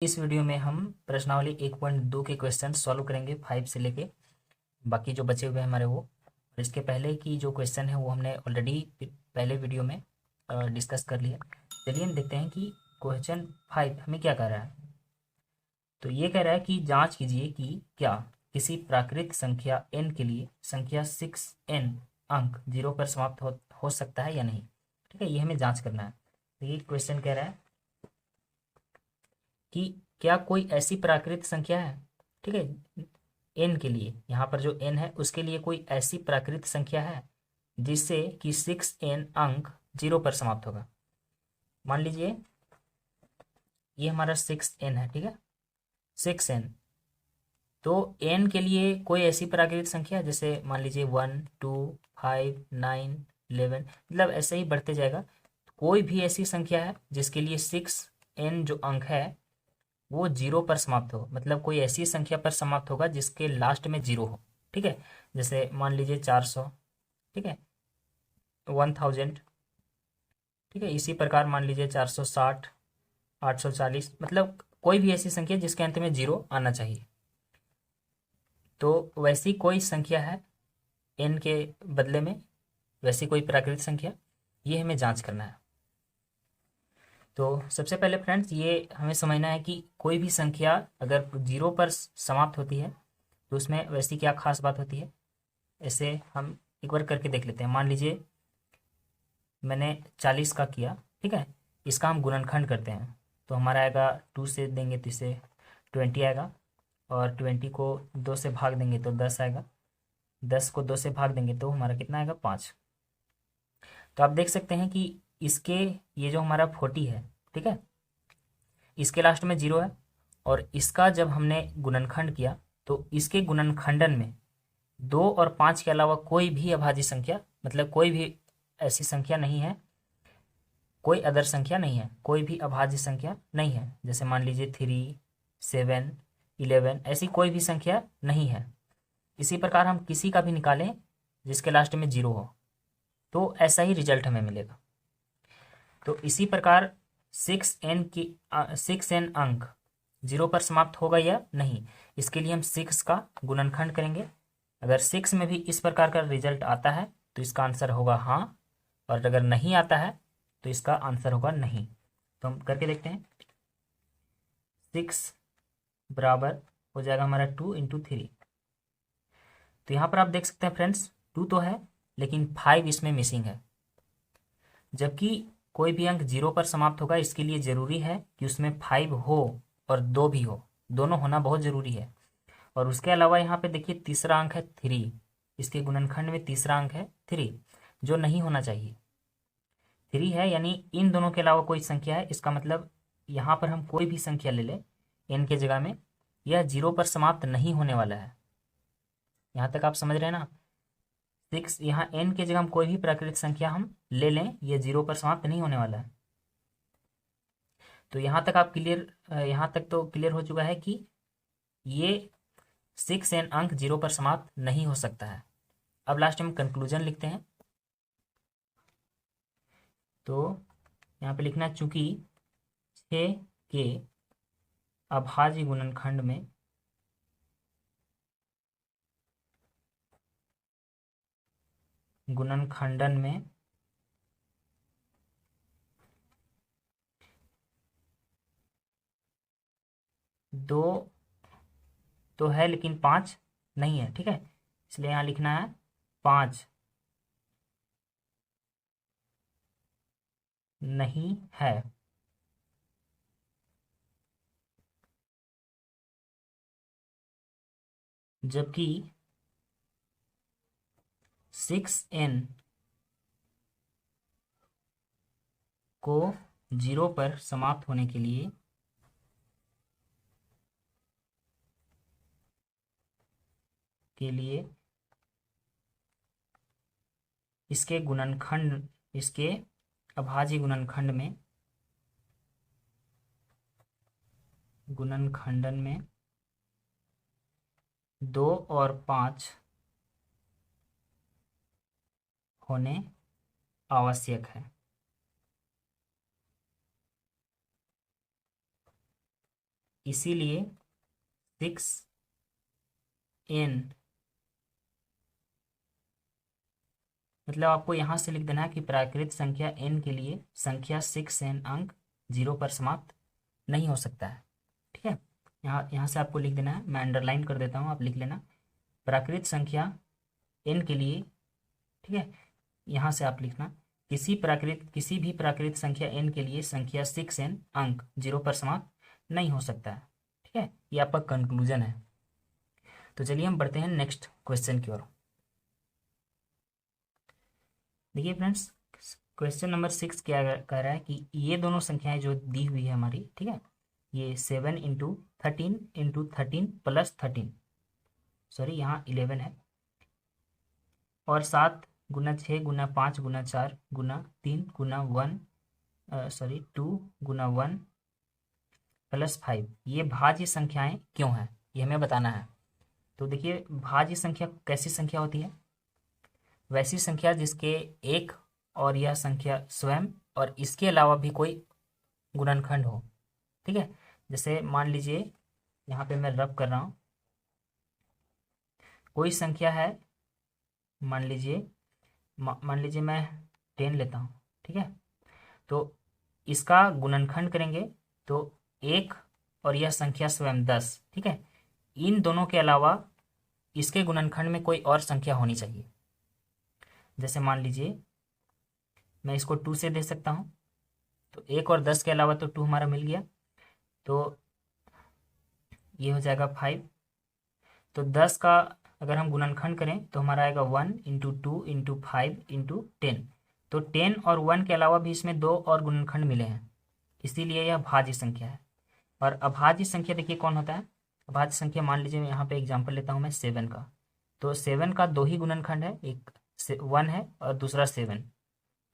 इस वीडियो में हम प्रश्नावली 1.2 के क्वेश्चन सॉल्व करेंगे 5 से लेके बाकी जो बचे हुए हैं हमारे वो। इसके पहले की जो क्वेश्चन है वो हमने ऑलरेडी पहले वीडियो में डिस्कस कर लिया। चलिए हम देखते हैं कि क्वेश्चन 5 हमें क्या कह रहा है। तो ये कह रहा है कि जांच कीजिए कि क्या किसी प्राकृत संख्या n के लिए संख्या 6n अंक 0 पर समाप्त हो सकता है या नहीं। ठीक है, ये हमें जांच करना है। तो ये क्वेश्चन कह रहा है कि क्या कोई ऐसी प्राकृत संख्या है, ठीक है, एन के लिए, यहाँ पर जो एन है उसके लिए कोई ऐसी प्राकृत संख्या है जिससे कि 6n अंक 0 पर समाप्त होगा। मान लीजिए ये हमारा 6n है, ठीक है, 6n। तो n के लिए कोई ऐसी प्राकृत संख्या जैसे मान लीजिए 1 2 5 9 11, मतलब ऐसे ही बढ़ते जाएगा। कोई भी ऐसी संख्या है जिसके लिए 6n जो अंक है वो 0 पर समाप्त हो, मतलब कोई ऐसी संख्या पर समाप्त होगा जिसके लास्ट में 0 हो। ठीक है, जैसे मान लीजिए 400, ठीक है, 1000, ठीक है, इसी प्रकार मान लीजिए 460, 840, मतलब कोई भी ऐसी संख्या जिसके अंत में 0 आना चाहिए। तो वैसी कोई संख्या है n के बदले में, वैसी कोई प्राकृतिक संख्या, ये हमें जांच करना है। तो सबसे पहले फ्रेंड्स ये हमें समझना है कि कोई भी संख्या अगर 0 पर समाप्त होती है तो उसमें वैसी क्या खास बात होती है। ऐसे हम एक बार करके देख लेते हैं। मान लीजिए मैंने 40 का किया, ठीक है, इसका हम गुणनखंड करते हैं तो हमारा आएगा 2 से देंगे तो इसे 20 आएगा, और 20 को 2 से भाग देंगे तो 10 आएगा, 10 को 2 से भाग देंगे तो हमारा कितना आएगा 5। तो आप देख सकते हैं कि इसके ये जो हमारा 40 है, ठीक है, इसके लास्ट में 0 है, और इसका जब हमने गुणनखंड किया तो इसके गुणनखंडन में 2 और 5 के अलावा कोई भी अभाज्य संख्या, मतलब कोई भी ऐसी संख्या नहीं है, कोई अदर संख्या नहीं है, कोई भी अभाज्य संख्या नहीं है। जैसे मान लीजिए 3 7 11, ऐसी कोई भी संख्या नहीं है। इसी प्रकार हम किसी का भी निकालें जिसके लास्ट में 0 हो तो ऐसा ही रिजल्ट हमें मिलेगा। तो इसी प्रकार 6n अंक 0 पर समाप्त होगा या नहीं, इसके लिए हम 6 का गुणनखंड करेंगे। अगर 6 में भी इस प्रकार का रिजल्ट आता है तो इसका आंसर होगा हाँ, और अगर नहीं आता है तो इसका आंसर होगा नहीं। तो हम करके देखते हैं। 6 बराबर हो जाएगा हमारा 2 × 3। तो यहाँ पर आप देख सकते हैं फ्रेंड्स 2 तो है लेकिन 5 इसमें मिसिंग है। जबकि कोई भी अंक 0 पर समाप्त होगा इसके लिए ज़रूरी है कि उसमें 5 हो और 2 भी हो, दोनों होना बहुत ज़रूरी है। और उसके अलावा यहाँ पे देखिए तीसरा अंक है 3, इसके गुणनखंड में तीसरा अंक है 3 जो नहीं होना चाहिए। 3 है यानी इन दोनों के अलावा कोई संख्या है, इसका मतलब यहाँ पर हम कोई भी संख्या ले लें n के जगह में, यह 0 पर समाप्त नहीं होने वाला है। यहाँ तक आप समझ रहे हैं ना। 6 यहाँ n के जगह हम कोई भी प्राकृतिक संख्या हम ले लें, यह 0 पर समाप्त नहीं होने वाला है। तो यहाँ तक आप क्लियर, यहाँ तक तो क्लियर हो चुका है कि ये 6n अंक 0 पर समाप्त नहीं हो सकता है। अब लास्ट में कंक्लूजन लिखते हैं। तो यहाँ पे लिखना है चूंकि 6 के अभाज्य गुणनखंड में गुणनखंडन में 2 तो है लेकिन 5 नहीं है, ठीक है, इसलिए यहाँ लिखना है 5 नहीं है। जबकि 6n को 0 पर समाप्त होने के लिए इसके गुणनखंड, इसके अभाज्य गुणनखंडन में 2 और 5 होने आवश्यक है। इसीलिए 6n, मतलब आपको यहाँ से लिख देना है कि प्राकृत संख्या n के लिए संख्या 6n अंक 0 पर समाप्त नहीं हो सकता है। ठीक है, यहाँ यहाँ से आपको लिख देना है, मैं अंडरलाइन कर देता हूँ, आप लिख लेना प्राकृत संख्या n के लिए। ठीक है, यहाँ से आप लिखना किसी भी प्राकृत संख्या n के लिए संख्या 6n अंक 0 पर समाप्त नहीं हो सकता है। ठीक है, ये आपका कंक्लूजन है। तो चलिए हम बढ़ते हैं नेक्स्ट क्वेश्चन की ओर। देखिए फ्रेंड्स, क्वेश्चन नंबर 6 क्या कह रहा है कि ये दोनों संख्याएं जो दी हुई है हमारी, ठीक है, ये 7 × 13 प्लस 13, सॉरी यहाँ 11 है, और 7 × 6 × 5 × 4 × 3 × 1 प्लस 5, ये भाज्य संख्याएं क्यों हैं, ये हमें बताना है। तो देखिए, भाज्य संख्या कैसी संख्या होती है? वैसी संख्या जिसके एक और यह संख्या स्वयं और इसके अलावा भी कोई गुणनखंड हो। ठीक है, जैसे मान लीजिए यहाँ पे मैं रब कर रहा हूँ, कोई संख्या है, मान लीजिए मैं 10 लेता हूँ। ठीक है, तो इसका गुणनखंड करेंगे तो 1 और यह संख्या स्वयं 10। ठीक है, इन दोनों के अलावा इसके गुणनखंड में कोई और संख्या होनी चाहिए। जैसे मान लीजिए मैं इसको 2 से दे सकता हूँ, तो 1 और 10 के अलावा तो 2 हमारा मिल गया, तो ये हो जाएगा 5। तो 10 का अगर हम गुणनखंड करें तो हमारा आएगा 1 × 2 × 5 × 10। तो 10 और 1 के अलावा भी इसमें 2 और गुणनखंड मिले हैं, इसीलिए यह भाज्य संख्या है। और अभाज्य संख्या देखिए कौन होता है? अभाज्य संख्या मान लीजिए मैं यहाँ पे एग्जाम्पल लेता हूँ मैं 7 का, तो 7 का 2 ही गुणनखंड है, एक 1 है और दूसरा 7।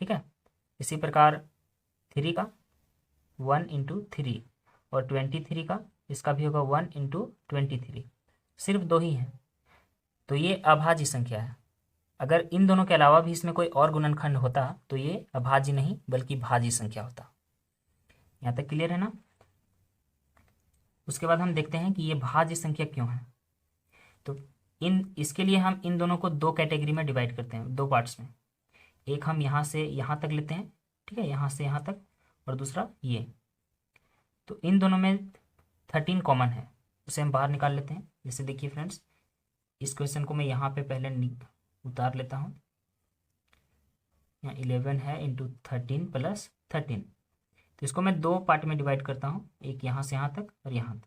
ठीक है, इसी प्रकार 3 का 1 × 3 और 23 का इसका भी होगा 1 × 23, सिर्फ 2 ही हैं, तो ये अभाज्य संख्या है। अगर इन दोनों के अलावा भी इसमें कोई और गुणनखंड होता तो ये अभाज्य नहीं बल्कि भाज्य संख्या होता। यहाँ तक क्लियर है ना? उसके बाद हम देखते हैं कि ये भाज्य संख्या क्यों है। तो इसके लिए हम इन दोनों को 2 कैटेगरी में डिवाइड करते हैं, 2 पार्ट्स में। एक हम यहाँ से यहाँ तक लेते हैं, ठीक है, यहाँ से यहाँ तक, और दूसरा ये। तो इन दोनों में 13 कॉमन है, उसे हम बाहर निकाल लेते हैं। जैसे देखिए फ्रेंड्स, इस क्वेश्चन को मैं यहाँ पे पहले उतार लेता हूँ। यहाँ 11 है × 13 + 13, तो इसको मैं 2 पार्ट में डिवाइड करता हूँ, एक यहाँ से यहाँ तक और यहाँ तक।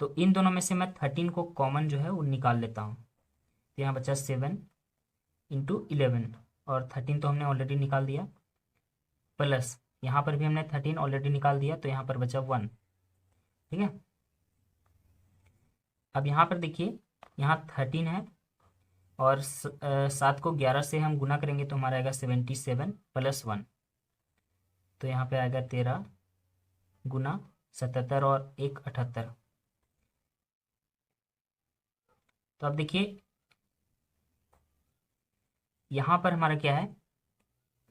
तो इन दोनों में से मैं 13 को कॉमन जो है वो निकाल लेता हूँ, तो यहाँ बचा 7 × 11, और 13 तो हमने ऑलरेडी निकाल दिया, प्लस यहाँ पर भी हमने 13 ऑलरेडी निकाल दिया, तो यहाँ पर बचा 1। ठीक है, अब यहाँ पर देखिए, यहाँ 13 है और 7 को 11 से हम गुना करेंगे तो हमारा आएगा 77 + 1, तो यहाँ पे आएगा 13 × 77 और 1 78। तो अब देखिए यहाँ पर हमारा क्या है,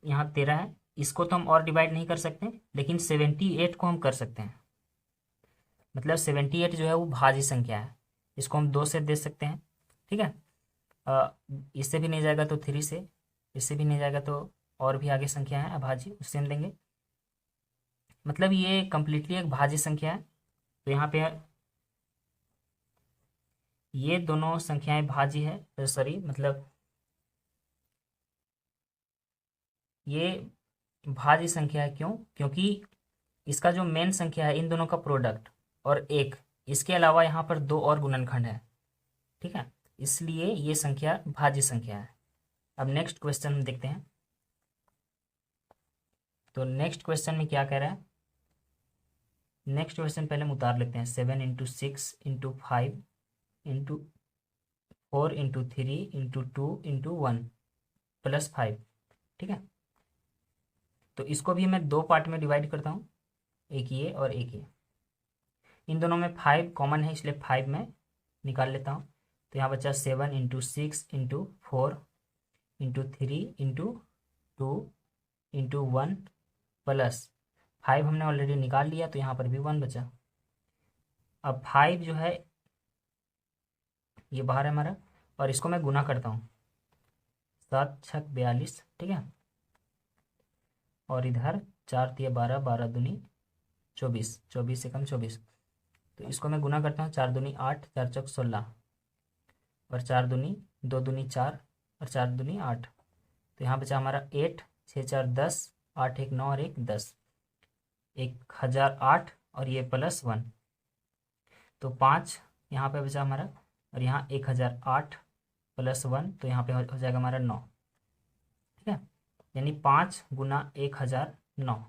यहाँ 13 है, इसको तो हम और डिवाइड नहीं कर सकते, लेकिन 78 को हम कर सकते हैं। मतलब 78 जो है वो भाज्य संख्या है, इसको हम 2 से दे सकते हैं। ठीक है, इससे भी नहीं जाएगा तो 3 से, इससे भी नहीं जाएगा तो और भी आगे संख्या है अभाज्य, उससे हम देंगे। मतलब ये कंप्लीटली एक भाज्य संख्या है। तो यहाँ पे ये दोनों संख्याएं भाज्य है, सॉरी मतलब ये भाज्य संख्या है। क्यों? क्योंकि इसका जो मेन संख्या है, इन दोनों का प्रोडक्ट और एक, इसके अलावा यहाँ पर 2 और गुणनखंड है। ठीक है, इसलिए ये संख्या भाज्य संख्या है। अब नेक्स्ट क्वेश्चन हम देखते हैं। तो नेक्स्ट क्वेश्चन में क्या कह रहा है? नेक्स्ट क्वेश्चन पहले हम उतार लेते हैं। 7 × 6 × 5 × 4 × 3 × 2 × 1 + 5। ठीक है, तो इसको भी मैं 2 पार्ट में डिवाइड करता हूँ, एक ये और एक ये। इन दोनों में 5 कॉमन है, इसलिए 5 में निकाल लेता हूँ। तो यहाँ बचा 7 × 6 × 4 × 3 × 2 × 1 + 5 हमने ऑलरेडी निकाल लिया, तो यहाँ पर भी 1 बचा। अब 5 जो है ये बाहर है हमारा, और इसको मैं गुना करता हूँ, 7 छक 42, ठीक है। और इधर 4 तिया 12, 12 दूनी 24, 24 से कम 24, तो इसको मैं गुना करता हूँ, 4 दूनी 8, 4 चौक 16, और 4 दूनी 2 दूनी 4, और 4 दूनी 8, तो यहाँ बचा हमारा 8, 6 4 10, 8 1 9 और 1 10, 1008, और ये +1, तो 5 यहाँ पे बचा हमारा, और यहाँ 1008 +1, तो यहाँ पे हो जाएगा हमारा 9, ठीक है। यानी 5 गुना 1009।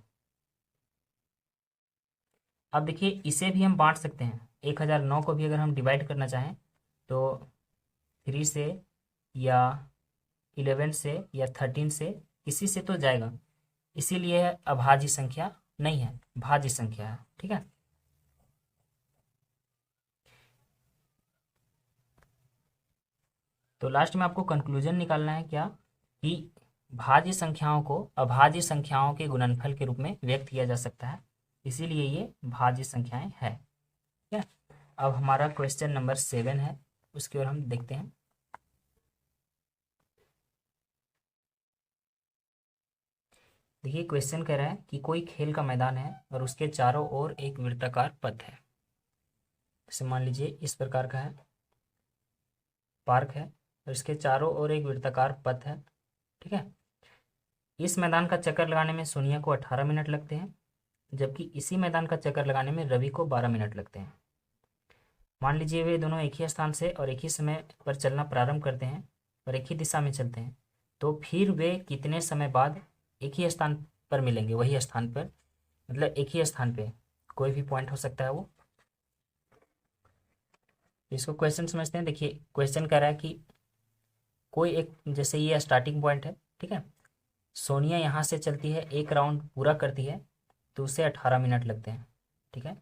अब देखिए इसे भी हम बांट सकते हैं, 1009 को भी अगर हम डिवाइड करना चाहें तो 3 से या 11 से या 13 से, किसी से तो जाएगा, इसीलिए अभाज्य संख्या नहीं है, भाज्य संख्या है, ठीक है। तो लास्ट में आपको कंक्लूजन निकालना है क्या, कि भाज्य संख्याओं को अभाज्य संख्याओं के गुणनफल के रूप में व्यक्त किया जा सकता है, इसीलिए ये भाज्य संख्याएं है, ठीक है। अब हमारा क्वेश्चन नंबर 7 है, उसकी ओर हम देखते हैं। देखिए क्वेश्चन कह रहा है कि कोई खेल का मैदान है और उसके चारों ओर एक वृत्ताकार पथ है। जैसे मान लीजिए इस प्रकार का है, पार्क है और इसके चारों ओर एक वृत्ताकार पथ है, ठीक है। इस मैदान का चक्कर लगाने में सोनिया को 18 मिनट लगते हैं, जबकि इसी मैदान का चक्कर लगाने में रवि को 12 मिनट लगते हैं। मान लीजिए वे दोनों एक ही स्थान से और एक ही समय पर चलना प्रारंभ करते हैं और एक ही दिशा में चलते हैं, तो फिर वे कितने समय बाद एक ही स्थान पर मिलेंगे, वही स्थान पर, मतलब एक ही स्थान पे, कोई भी पॉइंट हो सकता है वो। इसको क्वेश्चन समझते हैं। देखिए क्वेश्चन कह रहा है कि कोई एक, जैसे ये स्टार्टिंग पॉइंट है, ठीक है, सोनिया यहाँ से चलती है, एक राउंड पूरा करती है तो उसे 18 मिनट लगते हैं, ठीक है।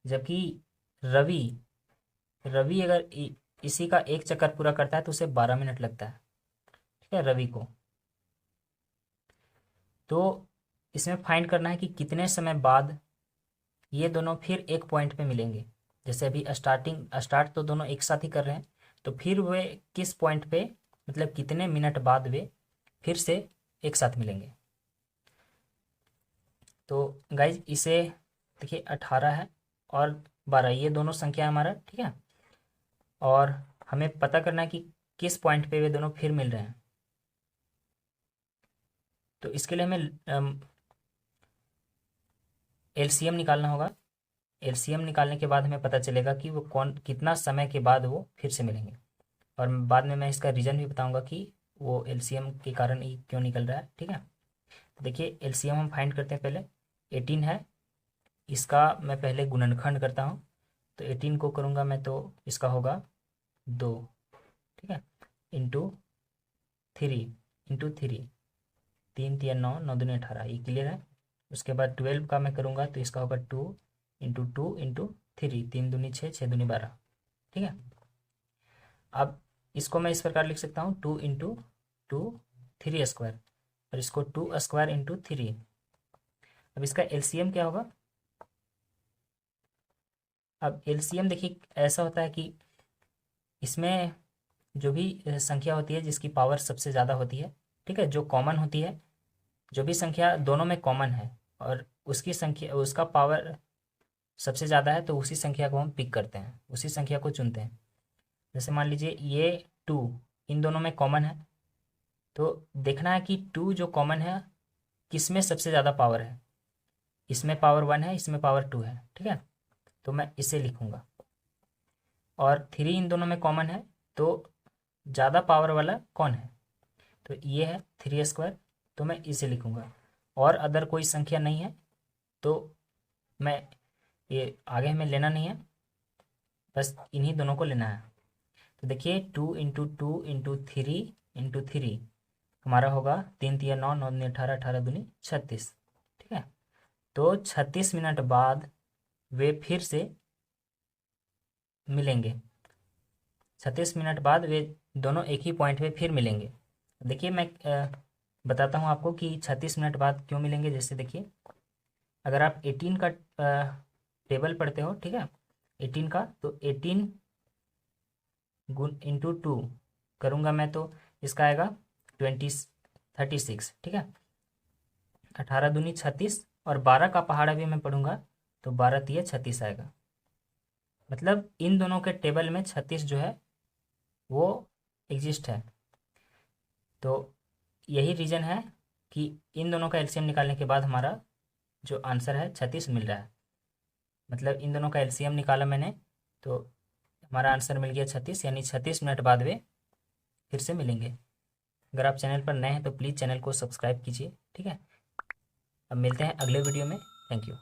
जबकि रवि रवि अगर इसी का एक चक्कर पूरा करता है तो उसे 12 मिनट लगता है, ठीक है, रवि को। तो इसमें फाइंड करना है कि कितने समय बाद ये दोनों फिर एक पॉइंट पे मिलेंगे। जैसे अभी स्टार्ट तो दोनों एक साथ ही कर रहे हैं, तो फिर वे किस पॉइंट पे, मतलब कितने मिनट बाद वे फिर से एक साथ मिलेंगे। तो गाइज इसे देखिए 18 है और 12, ये दोनों संख्या हमारा, ठीक है। और हमें पता करना है कि किस पॉइंट पे वे दोनों फिर मिल रहे हैं। तो इसके लिए हमें एलसीएम निकालना होगा। एलसीएम निकालने के बाद हमें पता चलेगा कि वो कितना समय के बाद वो फिर से मिलेंगे, और बाद में मैं इसका रीज़न भी बताऊंगा कि वो एलसीएम के कारण ही क्यों निकल रहा है, ठीक है। तो देखिए एलसीएम हम फाइंड करते हैं। पहले 18 है, इसका मैं पहले गुणनखंड करता हूँ, तो 18 को करूँगा मैं तो इसका होगा 2, ठीक है, इंटू 3, इंटू 3, 3 3 9, 9 दूनी 18, ये क्लियर है। उसके बाद 12 का मैं करूँगा तो इसका होगा 2 इंटू 2 इंटू 3, 3 दूनी 6, 6 दूनी 12, ठीक है। अब इसको मैं इस प्रकार लिख सकता हूँ, 2 इंटू 2 3 स्क्वायर, और इसको 2 स्क्वायर इंटू 3। अब इसका एलसीएम क्या होगा। अब एलसीएम देखिए ऐसा होता है कि इसमें जो भी संख्या होती है जिसकी पावर सबसे ज़्यादा होती है, ठीक है, जो कॉमन होती है, जो भी संख्या दोनों में कॉमन है और उसकी संख्या, उसका पावर सबसे ज़्यादा है, तो उसी संख्या को हम पिक करते हैं, उसी संख्या को चुनते हैं। जैसे मान लीजिए ये 2 इन दोनों में कॉमन है, तो देखना है कि 2 जो कॉमन है किस में सबसे ज़्यादा पावर है, इसमें पावर 1 है, इसमें पावर 2 है, ठीक है, तो मैं इसे लिखूँगा। और 3 इन दोनों में कॉमन है, तो ज़्यादा पावर वाला कौन है, तो ये है 3 स्क्वायर, तो मैं इसे लिखूँगा। और अदर कोई संख्या नहीं है तो मैं ये आगे हमें लेना नहीं है, बस इन्हीं दोनों को लेना है। तो देखिए 2 इंटू 2 इंटू 3 इंटू 3 हमारा होगा 3 3 9, 9 दूनी 18, 18 दूनी 36, ठीक है। तो 36 मिनट बाद वे फिर से मिलेंगे, 36 मिनट बाद वे दोनों एक ही पॉइंट पे फिर मिलेंगे। देखिए मैं बताता हूँ आपको कि 36 मिनट बाद क्यों मिलेंगे। जैसे देखिए अगर आप 18 का टेबल पढ़ते हो, ठीक है, 18 का, तो 18 गुण इंटू 2 करूँगा मैं तो इसका आएगा 36, ठीक है। 18 दूनी 36, और 12 का पहाड़ा भी मैं पढ़ूंगा तो 12 तिया 36 आएगा। मतलब इन दोनों के टेबल में 36 जो है वो एग्जिस्ट है। तो यही रीज़न है कि इन दोनों का एलसीएम निकालने के बाद हमारा जो आंसर है 36 मिल रहा है। मतलब इन दोनों का एलसीएम निकाला मैंने तो हमारा आंसर मिल गया 36, यानी 36 मिनट बाद वे फिर से मिलेंगे। अगर आप चैनल पर नए हैं तो प्लीज़ चैनल को सब्सक्राइब कीजिए, ठीक है। अब मिलते हैं अगले वीडियो में। Thank you.